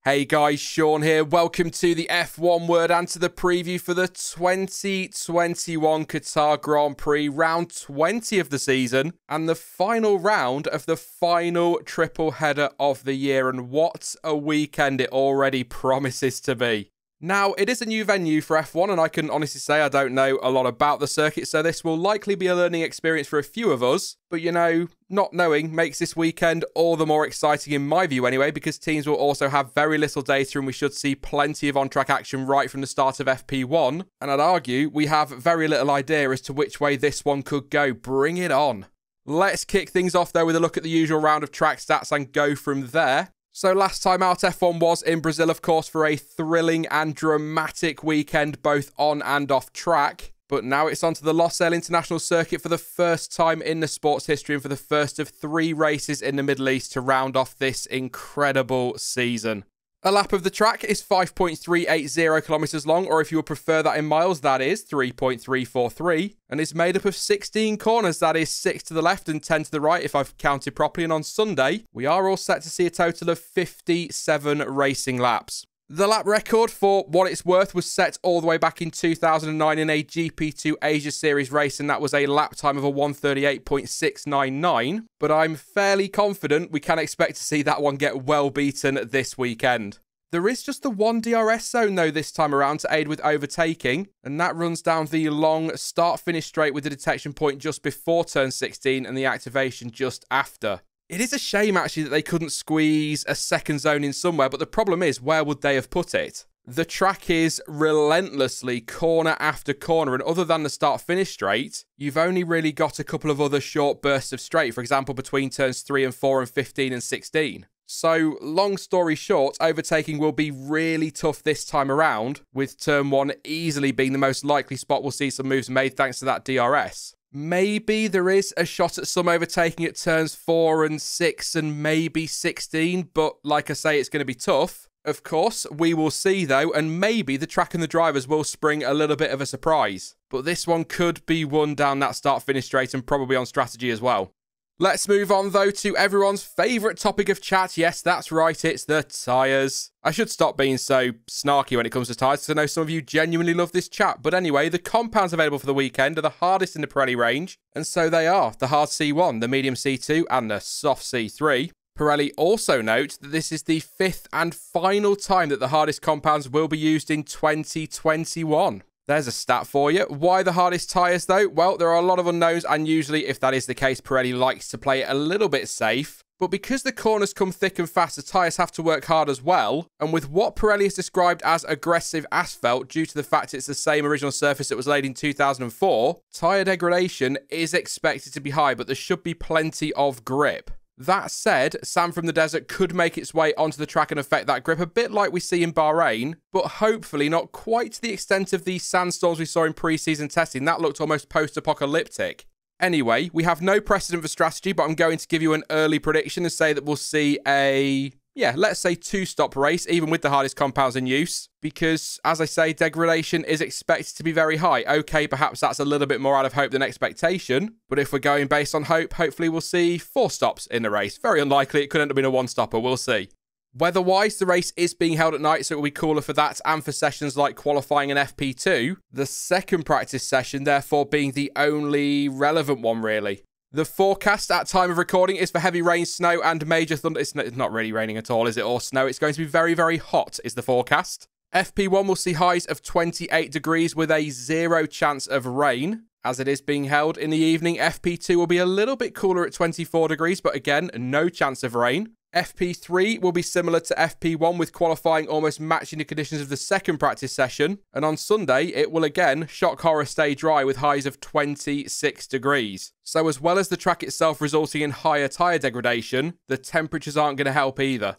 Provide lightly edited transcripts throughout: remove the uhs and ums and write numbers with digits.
Hey guys, Sean here. Welcome to the F1 Word and to the preview for the 2021 Qatar Grand Prix, round 20 of the season, and the final round of the final triple header of the year. And what a weekend it already promises to be. Now, it is a new venue for F1, and I can honestly say I don't know a lot about the circuit, so this will likely be a learning experience for a few of us. But you know, not knowing makes this weekend all the more exciting in my view anyway, because teams will also have very little data and we should see plenty of on-track action right from the start of FP1. And I'd argue we have very little idea as to which way this one could go. Bring it on. Let's kick things off though with a look at the usual round of track stats and go from there. So last time out, F1 was in Brazil, of course, for a thrilling and dramatic weekend, both on and off track. But now it's on to the Losail International Circuit for the first time in the sport's history and for the first of 3 races in the Middle East to round off this incredible season. A lap of the track is 5.380 kilometers long, or if you would prefer that in miles, that is 3.343, and is made up of 16 corners, that is 6 to the left and 10 to the right if I've counted properly, and on Sunday, we are all set to see a total of 57 racing laps. The lap record, for what it's worth, was set all the way back in 2009 in a GP2 Asia Series race, and that was a lap time of a 1:38.699. But I'm fairly confident we can expect to see that one get well beaten this weekend. There is just the one DRS zone, though, this time around to aid with overtaking, and that runs down the long start-finish straight with the detection point just before turn 16 and the activation just after. It is a shame, actually, that they couldn't squeeze a second zone in somewhere, but the problem is, where would they have put it? The track is relentlessly corner after corner, and other than the start-finish straight, you've only really got a couple of other short bursts of straight, for example, between turns 3 and 4 and 15 and 16. So, long story short, overtaking will be really tough this time around, with turn 1 easily being the most likely spot we'll see some moves made thanks to that DRS. Maybe there is a shot at some overtaking at turns 4 and 6 and maybe 16, but like I say, it's going to be tough. Of course, we will see though, and maybe the track and the drivers will spring a little bit of a surprise. But this one could be won down that start-finish straight and probably on strategy as well. Let's move on though to everyone's favourite topic of chat. Yes, that's right, it's the tyres. I should stop being so snarky when it comes to tyres, because I know some of you genuinely love this chat. But anyway, the compounds available for the weekend are the hardest in the Pirelli range, and so they are the hard C1, the medium C2 and the soft C3. Pirelli also note that this is the 5th and final time that the hardest compounds will be used in 2021. There's a stat for you. Why the hardest tyres though? Well, there are a lot of unknowns, and usually if that is the case, Pirelli likes to play it a little bit safe. But because the corners come thick and fast, the tyres have to work hard as well. And with what Pirelli has described as aggressive asphalt, due to the fact it's the same original surface that was laid in 2004, tyre degradation is expected to be high, but there should be plenty of grip. That said, sand from the desert could make its way onto the track and affect that grip, a bit like we see in Bahrain, but hopefully not quite to the extent of the sandstorms we saw in pre-season testing. That looked almost post-apocalyptic. Anyway, we have no precedent for strategy, but I'm going to give you an early prediction and say that we'll see a, let's say 2-stop race, even with the hardest compounds in use, because, as I say, degradation is expected to be very high. Okay, perhaps that's a little bit more out of hope than expectation, but if we're going based on hope, hopefully we'll see 4 stops in the race. Very unlikely, it could end up being a 1-stopper, we'll see. Weather-wise, the race is being held at night, so it will be cooler for that and for sessions like qualifying and FP2. The second practice session, therefore, being the only relevant one, really. The forecast at time of recording is for heavy rain, snow, and major thunder. It's not really raining at all, is it? Or snow. It's going to be very, very hot, is the forecast. FP1 will see highs of 28 degrees with a 0 chance of rain. As it is being held in the evening, FP2 will be a little bit cooler at 24 degrees, but again, no chance of rain. FP3 will be similar to FP1 with qualifying almost matching the conditions of the second practice session. And on Sunday, it will again, shock horror, stay dry with highs of 26 degrees. So as well as the track itself resulting in higher tyre degradation, the temperatures aren't going to help either.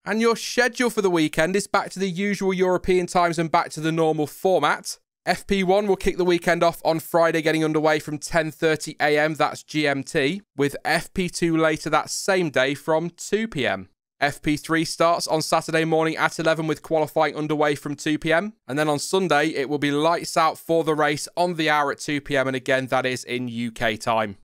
And your schedule for the weekend is back to the usual European times and back to the normal format. FP1 will kick the weekend off on Friday, getting underway from 10:30 AM, that's GMT, with FP2 later that same day from 2 PM. FP3 starts on Saturday morning at 11 with qualifying underway from 2 PM. And then on Sunday, it will be lights out for the race on the hour at 2 PM. And again, that is in UK time.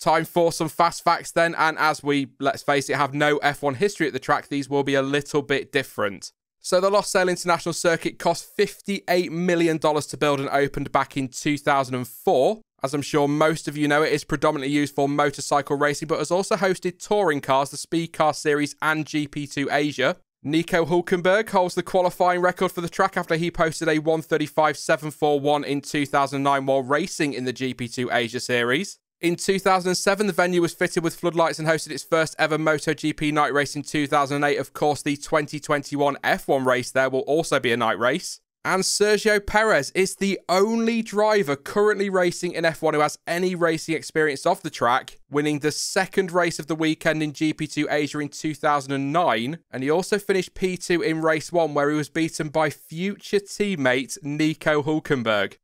Time for some fast facts then, and as we, let's face it, have no F1 history at the track, these will be a little bit different. So the Losail International Circuit cost $58 million to build and opened back in 2004. As I'm sure most of you know, it is predominantly used for motorcycle racing, but has also hosted touring cars, the Speed Car Series and GP2 Asia. Nico Hülkenberg holds the qualifying record for the track after he posted a 1:35.741 in 2009 while racing in the GP2 Asia Series. In 2007, the venue was fitted with floodlights and hosted its first ever MotoGP night race in 2008. Of course, the 2021 F1 race there will also be a night race. And Sergio Perez is the only driver currently racing in F1 who has any racing experience off the track, winning the second race of the weekend in GP2 Asia in 2009. And he also finished P2 in race 1, where he was beaten by future teammate Nico Hülkenberg.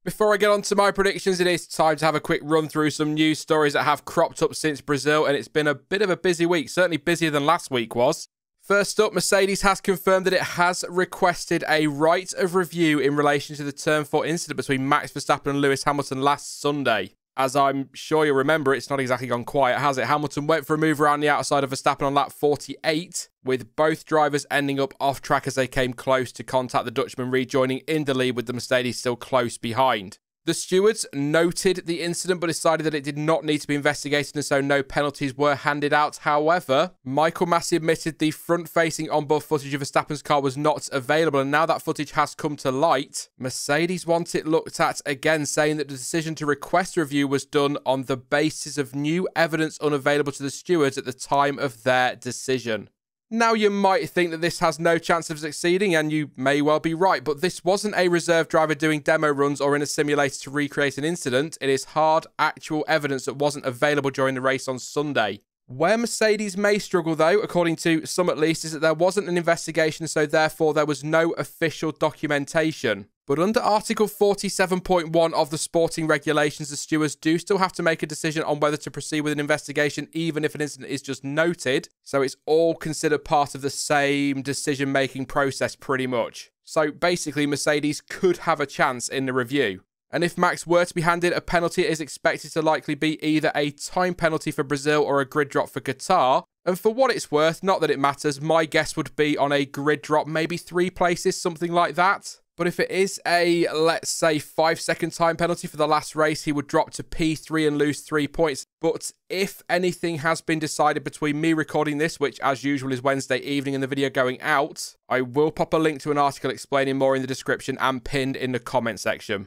Before I get on to my predictions, it is time to have a quick run through some news stories that have cropped up since Brazil, and it's been a bit of a busy week, certainly busier than last week was. First up, Mercedes has confirmed that it has requested a right of review in relation to the Turn 4 incident between Max Verstappen and Lewis Hamilton last Sunday. As I'm sure you'll remember, it's not exactly gone quiet, has it? Hamilton went for a move around the outside of Verstappen on lap 48, with both drivers ending up off track as they came close to contact, the Dutchman rejoining in the lead with the Mercedes still close behind. The stewards noted the incident but decided that it did not need to be investigated, and so no penalties were handed out. However, Michael Masi admitted the front-facing onboard footage of Verstappen's car was not available, and now that footage has come to light, Mercedes want it looked at again, saying that the decision to request a review was done on the basis of new evidence unavailable to the stewards at the time of their decision. Now, you might think that this has no chance of succeeding, and you may well be right, but this wasn't a reserve driver doing demo runs or in a simulator to recreate an incident. It is hard, actual evidence that wasn't available during the race on Sunday. Where Mercedes may struggle, though, according to some at least, is that there wasn't an investigation, so therefore there was no official documentation. But under Article 47.1 of the sporting regulations, the stewards do still have to make a decision on whether to proceed with an investigation, even if an incident is just noted. So it's all considered part of the same decision-making process, pretty much. So basically, Mercedes could have a chance in the review. And if Max were to be handed a penalty, it is expected to likely be either a time penalty for Brazil or a grid drop for Qatar. And for what it's worth, not that it matters, my guess would be on a grid drop, maybe 3 places, something like that. But if it is a, let's say, 5-second time penalty for the last race, he would drop to P3 and lose 3 points. But if anything has been decided between me recording this, which as usual is Wednesday evening, and the video going out, I will pop a link to an article explaining more in the description and pinned in the comment section.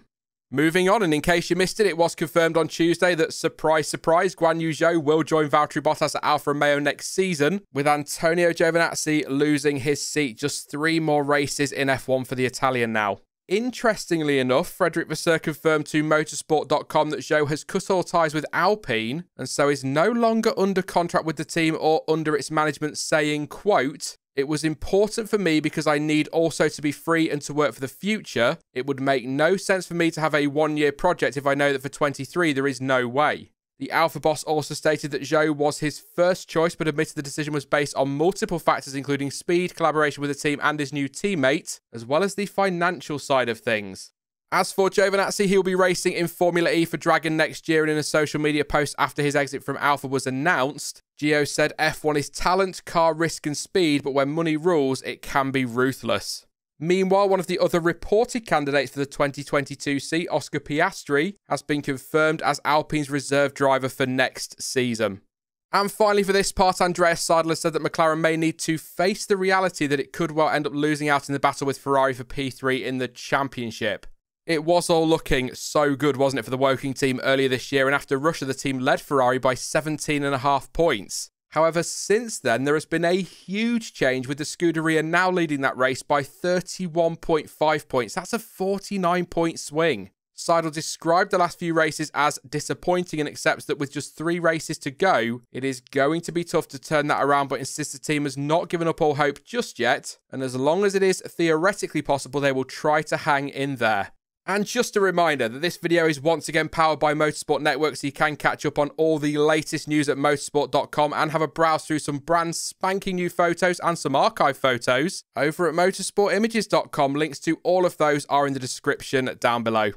Moving on, and in case you missed it, it was confirmed on Tuesday that, surprise, surprise, Guan Yu Zhou will join Valtteri Bottas at Alfa Romeo next season, with Antonio Giovinazzi losing his seat. Just 3 more races in F1 for the Italian now. Interestingly enough, Frederick Vasseur confirmed to Motorsport.com that Zhou has cut all ties with Alpine, and so is no longer under contract with the team or under its management, saying, quote, "It was important for me because I need also to be free and to work for the future. It would make no sense for me to have a 1-year project if I know that for 23 there is no way." The Alpha boss also stated that Zhou was his first choice, but admitted the decision was based on multiple factors, including speed, collaboration with the team and his new teammate, as well as the financial side of things. As for Giovinazzi, he will be racing in Formula E for Dragon next year, and in a social media post after his exit from Alpha was announced, Gio said F1 is talent, car risk and speed, but when money rules, it can be ruthless. Meanwhile, one of the other reported candidates for the 2022 seat, Oscar Piastri, has been confirmed as Alpine's reserve driver for next season. And finally for this part, Andreas Seidl said that McLaren may need to face the reality that it could well end up losing out in the battle with Ferrari for P3 in the championship. It was all looking so good, wasn't it, for the Woking team earlier this year, and after Russia, the team led Ferrari by 17.5 points. However, since then, there has been a huge change, with the Scuderia now leading that race by 31.5 points. That's a 49-point swing. Seidl described the last few races as disappointing and accepts that with just 3 races to go, it is going to be tough to turn that around, but insists the team has not given up all hope just yet, and as long as it is theoretically possible, they will try to hang in there. And just a reminder that this video is once again powered by Motorsport Network, so you can catch up on all the latest news at motorsport.com and have a browse through some brand spanking new photos and some archive photos over at motorsportimages.com. Links to all of those are in the description down below.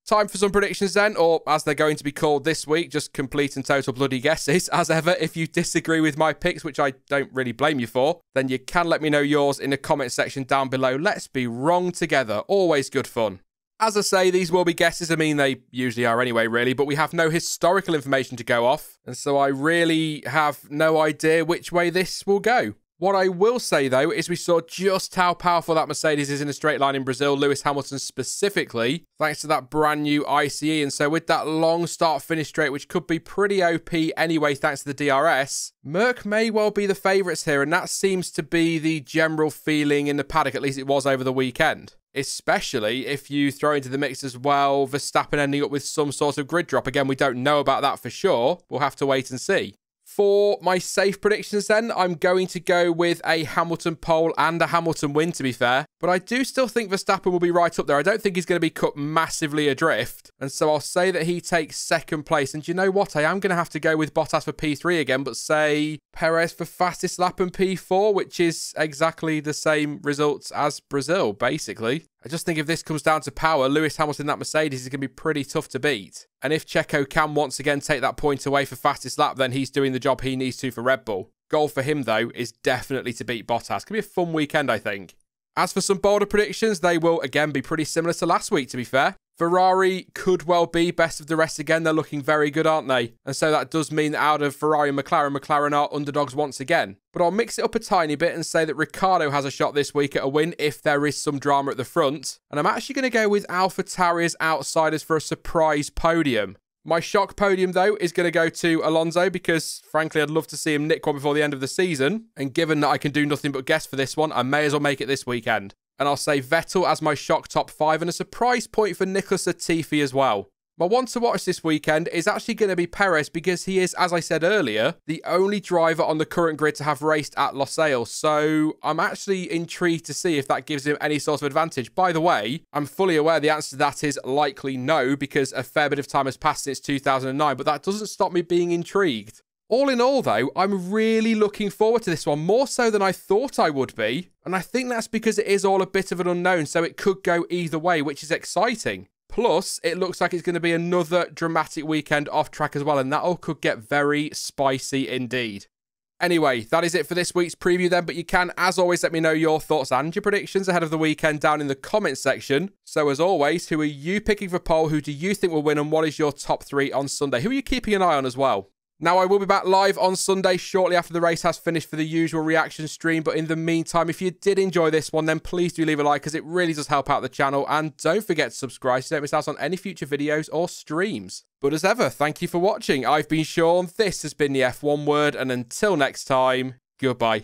Time for some predictions then, or as they're going to be called this week, just complete and total bloody guesses. As ever, if you disagree with my picks, which I don't really blame you for, then you can let me know yours in the comment section down below. Let's be wrong together. Always good fun. As I say, these will be guesses. I mean, they usually are anyway, really, but we have no historical information to go off, and so I really have no idea which way this will go. What I will say, though, is we saw just how powerful that Mercedes is in a straight line in Brazil, Lewis Hamilton specifically, thanks to that brand new ICE. And so with that long start-finish straight, which could be pretty OP anyway, thanks to the DRS, Merc may well be the favourites here, and that seems to be the general feeling in the paddock, at least it was over the weekend. Especially if you throw into the mix as well Verstappen ending up with some sort of grid drop. Again, we don't know about that for sure. We'll have to wait and see. For my safe predictions then, I'm going to go with a Hamilton pole and a Hamilton win, to be fair. But I do still think Verstappen will be right up there. I don't think he's going to be cut massively adrift. And so I'll say that he takes second place. And you know what? I am going to have to go with Bottas for P3 again, but say Perez for fastest lap and P4, which is exactly the same results as Brazil, basically. I just think if this comes down to power, Lewis Hamilton, that Mercedes, is going to be pretty tough to beat. And if Checo can once again take that point away for fastest lap, then he's doing the job he needs to for Red Bull. Goal for him, though, is definitely to beat Bottas. Could be a fun weekend, I think. As for some bolder predictions, they will again be pretty similar to last week, to be fair. Ferrari could well be best of the rest again. They're looking very good, aren't they? And so that does mean that out of Ferrari and McLaren are underdogs once again. But I'll mix it up a tiny bit and say that Ricciardo has a shot this week at a win if there is some drama at the front. And I'm actually going to go with AlphaTauri as outsiders for a surprise podium. My shock podium, though, is going to go to Alonso because, frankly, I'd love to see him nick one before the end of the season. And given that I can do nothing but guess for this one, I may as well make it this weekend. And I'll say Vettel as my shock top 5 and a surprise point for Nicholas Latifi as well. My one to watch this weekend is actually going to be Perez because he is, as I said earlier, the only driver on the current grid to have raced at Losail. So I'm actually intrigued to see if that gives him any sort of advantage. By the way, I'm fully aware the answer to that is likely no because a fair bit of time has passed since 2009, but that doesn't stop me being intrigued. All in all, though, I'm really looking forward to this one, more so than I thought I would be. And I think that's because it is all a bit of an unknown, so it could go either way, which is exciting. Plus, it looks like it's going to be another dramatic weekend off track as well, and that all could get very spicy indeed. Anyway, that is it for this week's preview then, but you can, as always, let me know your thoughts and your predictions ahead of the weekend down in the comments section. So as always, who are you picking for pole? Who do you think will win? And what is your top 3 on Sunday? Who are you keeping an eye on as well? Now, I will be back live on Sunday shortly after the race has finished for the usual reaction stream. But in the meantime, if you did enjoy this one, then please do leave a like because it really does help out the channel. And don't forget to subscribe so you don't miss out on any future videos or streams. But as ever, thank you for watching. I've been Sean. This has been the F1 Word. And until next time, goodbye.